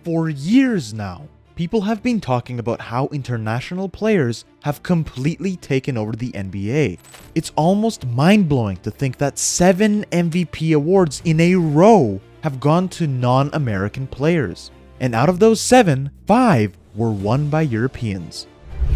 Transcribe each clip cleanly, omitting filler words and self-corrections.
For years now, people have been talking about how international players have completely taken over the NBA. It's almost mind-blowing to think that 7 MVP awards in a row have gone to non-American players. And out of those 7, 5 were won by Europeans.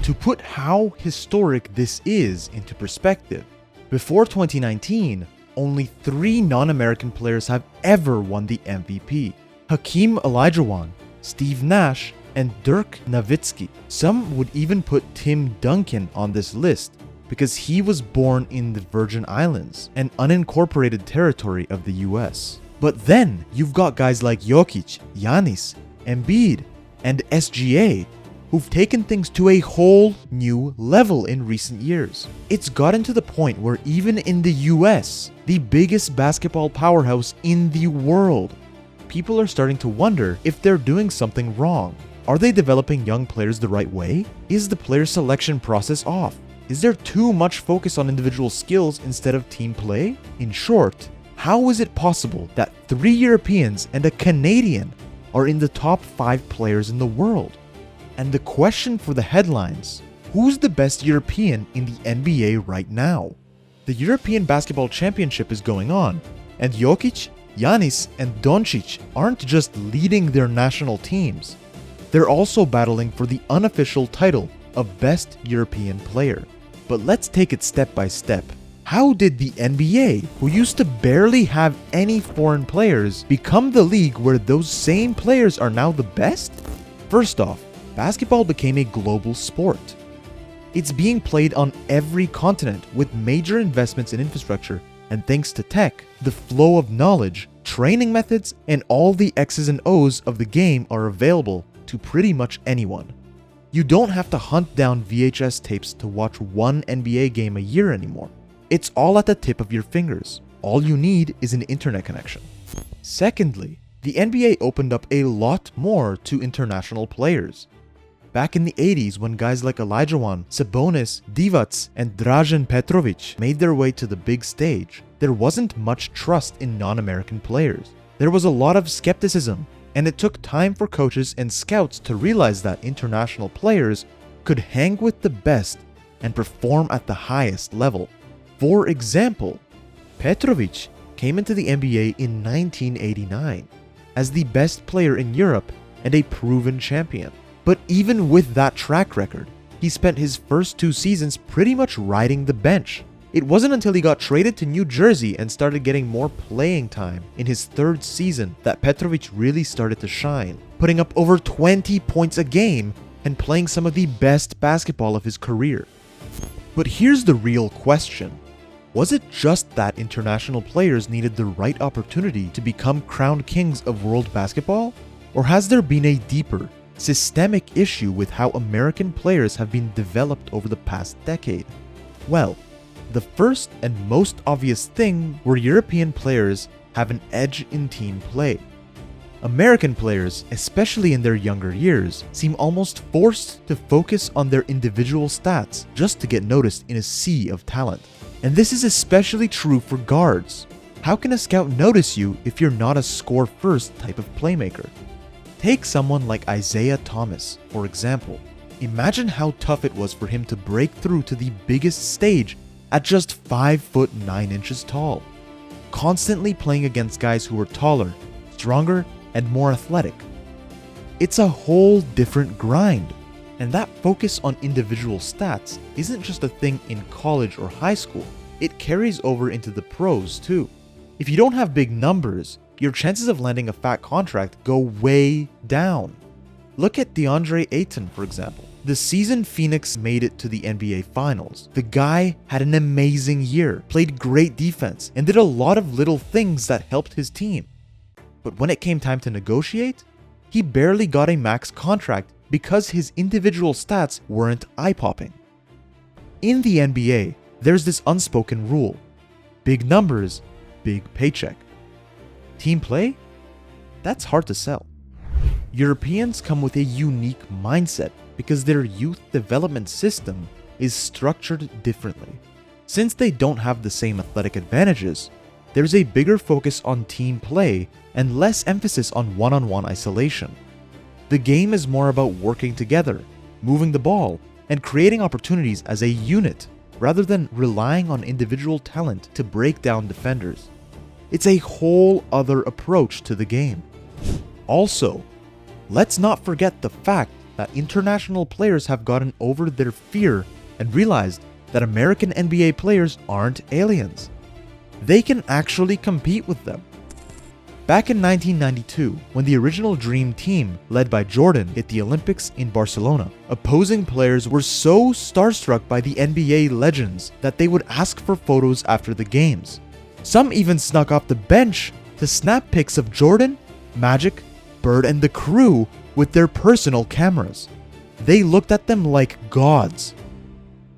To put how historic this is into perspective, before 2019, only 3 non-American players have ever won the MVP. Hakeem Olajuwon, Steve Nash, and Dirk Nowitzki. Some would even put Tim Duncan on this list because he was born in the Virgin Islands, an unincorporated territory of the US. But then you've got guys like Jokić, Giannis, Embiid, and SGA who've taken things to a whole new level in recent years. It's gotten to the point where even in the US, the biggest basketball powerhouse in the world, people are starting to wonder if they're doing something wrong. Are they developing young players the right way? Is the player selection process off? Is there too much focus on individual skills instead of team play? In short, how is it possible that 3 Europeans and a Canadian are in the top 5 players in the world? And the question for the headlines, who's the best European in the NBA right now? The European Basketball Championship is going on, and Jokić, Giannis, and Dončić aren't just leading their national teams. They're also battling for the unofficial title of Best European Player. But let's take it step by step. How did the NBA, who used to barely have any foreign players, become the league where those same players are now the best? First off, basketball became a global sport. It's being played on every continent with major investments in infrastructure, and thanks to tech, the flow of knowledge, training methods, and all the X's and O's of the game are available to pretty much anyone. You don't have to hunt down VHS tapes to watch one NBA game a year anymore. It's all at the tip of your fingers. All you need is an internet connection. Secondly, the NBA opened up a lot more to international players. Back in the 80s, when guys like Olajuwon, Sabonis, Divac, and Dražen Petrović made their way to the big stage, there wasn't much trust in non-American players. There was a lot of skepticism, and it took time for coaches and scouts to realize that international players could hang with the best and perform at the highest level. For example, Petrović came into the NBA in 1989 as the best player in Europe and a proven champion. But even with that track record, he spent his first 2 seasons pretty much riding the bench. It wasn't until he got traded to New Jersey and started getting more playing time in his 3rd season that Petrović really started to shine, putting up over 20 points a game and playing some of the best basketball of his career. But here's the real question. Was it just that international players needed the right opportunity to become crowned kings of world basketball? Or has there been a deeper, systemic issue with how American players have been developed over the past decade? Well, the first and most obvious thing where European players have an edge in team play. American players, especially in their younger years, seem almost forced to focus on their individual stats just to get noticed in a sea of talent. And this is especially true for guards. How can a scout notice you if you're not a score-first type of playmaker? Take someone like Isaiah Thomas, for example. Imagine how tough it was for him to break through to the biggest stage at just 5 foot 9 inches tall, constantly playing against guys who were taller, stronger, and more athletic. It's a whole different grind, and that focus on individual stats isn't just a thing in college or high school. It carries over into the pros too. If you don't have big numbers, your chances of landing a fat contract go way down. Look at DeAndre Ayton, for example. The season Phoenix made it to the NBA Finals, the guy had an amazing year, played great defense, and did a lot of little things that helped his team. But when it came time to negotiate, he barely got a max contract because his individual stats weren't eye-popping. In the NBA, there's this unspoken rule: big numbers, big paycheck. Team play? That's hard to sell. Europeans come with a unique mindset because their youth development system is structured differently. Since they don't have the same athletic advantages, there's a bigger focus on team play and less emphasis on one-on-one isolation. The game is more about working together, moving the ball, and creating opportunities as a unit, rather than relying on individual talent to break down defenders. It's a whole other approach to the game. Also, let's not forget the fact that international players have gotten over their fear and realized that American NBA players aren't aliens. They can actually compete with them. Back in 1992, when the original Dream Team, led by Jordan, hit the Olympics in Barcelona, opposing players were so starstruck by the NBA legends that they would ask for photos after the games. Some even snuck off the bench to snap pics of Jordan, Magic, Bird, and the crew with their personal cameras. They looked at them like gods.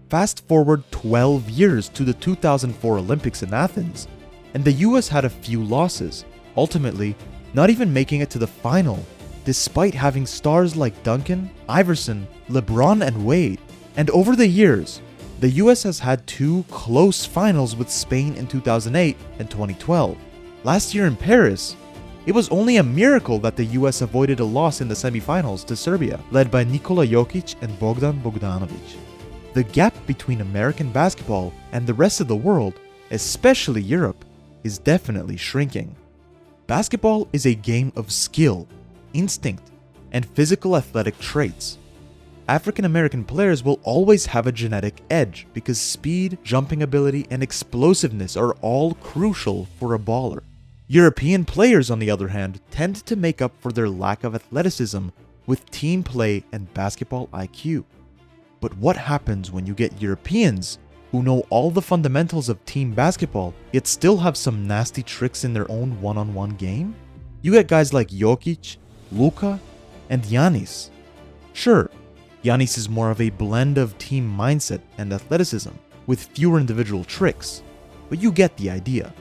Fast forward 12 years to the 2004 Olympics in Athens, and the US had a few losses, ultimately not even making it to the final, despite having stars like Duncan, Iverson, LeBron, and Wade. And over the years, the US has had two close finals with Spain in 2008 and 2012. Last year in Paris, it was only a miracle that the US avoided a loss in the semifinals to Serbia, led by Nikola Jokić and Bogdan Bogdanović. The gap between American basketball and the rest of the world, especially Europe, is definitely shrinking. Basketball is a game of skill, instinct, and physical athletic traits. African American players will always have a genetic edge because speed, jumping ability, and explosiveness are all crucial for a baller. European players, on the other hand, tend to make up for their lack of athleticism with team play and basketball IQ. But what happens when you get Europeans who know all the fundamentals of team basketball, yet still have some nasty tricks in their own one-on-one game? You get guys like Jokić, Luka, and Giannis. Sure, Giannis is more of a blend of team mindset and athleticism, with fewer individual tricks, but you get the idea.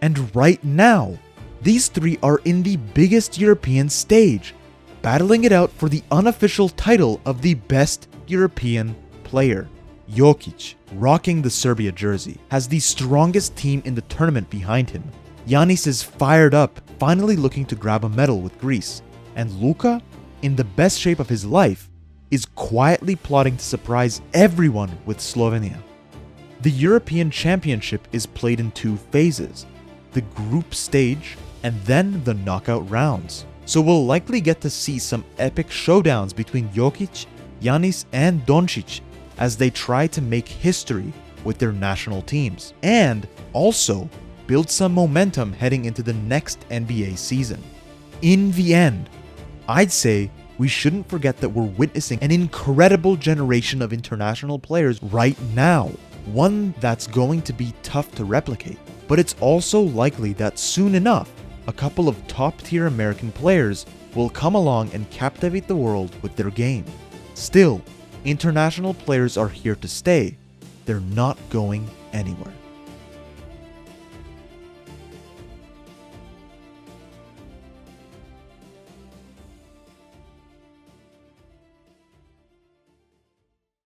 And right now, these three are in the biggest European stage, battling it out for the unofficial title of the best European player. Jokić, rocking the Serbia jersey, has the strongest team in the tournament behind him. Giannis is fired up, finally looking to grab a medal with Greece. And Luka, in the best shape of his life, is quietly plotting to surprise everyone with Slovenia. The European Championship is played in two phases, the group stage and then the knockout rounds. So we'll likely get to see some epic showdowns between Jokić, Giannis, and Dončić as they try to make history with their national teams, and also build some momentum heading into the next NBA season. In the end, I'd say we shouldn't forget that we're witnessing an incredible generation of international players right now, one that's going to be tough to replicate. But it's also likely that soon enough, a couple of top-tier American players will come along and captivate the world with their game. Still, international players are here to stay. They're not going anywhere.